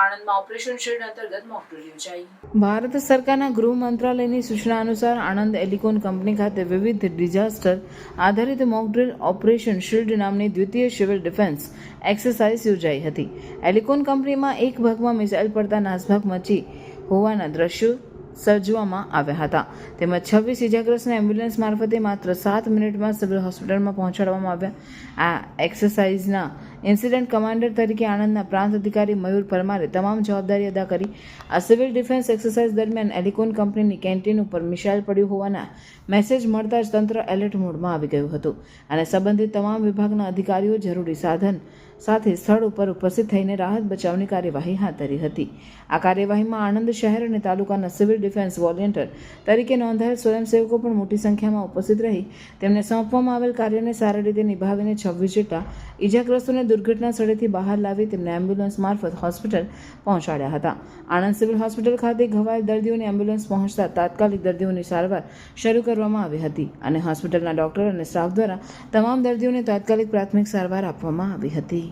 આણંદમાં operation shield અંતર્ગત mock drill યોજાઈ. ભારત સરકારના ગૃહ મંત્રાલયની સૂચના અનુસાર આણંદ એલિકોન કંપની ખાતે વિવિધ ડિઝાસ્ટર આધારિત મોકડ્રીલ ઓપરેશન શીલ્ડ નામની દ્વિતીય સિવિલ ડિફેન્સ એક્સરસાઇઝ યોજાઈ હતી. એલિકોન કંપનીમાં એક ભાગમાં મિસાઇલ પડતા નાસભાગ મચી હોવાના દ્રશ્યો સર્જવામાં આવ્યા હતા. તેમજ 26 ઇજાગ્રસ્તને એમ્બ્યુલન્સ મારફતે માત્ર 7 મિનિટમાં સિવિલ હોસ્પિટલમાં પહોંચાડવામાં આવ્યા. આ એક્સરસાઇઝના ઇન્સિડન્ટ કમાન્ડર તરીકે આણંદના પ્રાંત અધિકારી મયુર પરમારે તમામ જવાબદારી અદા કરી. આ સિવિલ ડિફેન્સ એક્સરસાઇઝ દરમિયાન એલિકોન કંપનીની કેન્ટીન ઉપર મિસાઇલ પડ્યું હોવાના મેસેજ મળતા જ તંત્ર એલર્ટ મોડમાં આવી ગયું હતું અને સંબંધિત તમામ વિભાગના અધિકારીઓ જરૂરી સાધન સાથે સ્થળ ઉપર ઉપસ્થિત થઈને રાહત બચાવની કાર્યવાહી હાથ ધરી હતી. આ કાર્યવાહીમાં આણંદ શહેર અને તાલુકાના સિવિલ ડિફેન્સ વોલેન્ટિયર તરીકે નોંધાયેલ સ્વયંસેવકો પણ મોટી સંખ્યામાં ઉપસ્થિત રહી તેમને સોંપવામાં આવેલ કાર્યને સારી રીતે નિભાવીને 26 જેટલા ઇજાગ્રસ્તોને દુર્ઘટના સ્થળેથી બહાર લાવી તેમને એમ્બ્યુલન્સ મારફત હોસ્પિટલ પહોંચાડ્યા હતા. આણંદ સિવિલ હોસ્પિટલ ખાતે ઘવાયેલ દર્દીઓને એમ્બ્યુલન્સ પહોંચતા તાત્કાલિક દર્દીઓની સારવાર શરૂ કરવામાં આવી હતી અને હોસ્પિટલના ડોક્ટર અને સ્ટાફ દ્વારા તમામ દર્દીઓને તાત્કાલિક પ્રાથમિક સારવાર આપવામાં આવી હતી.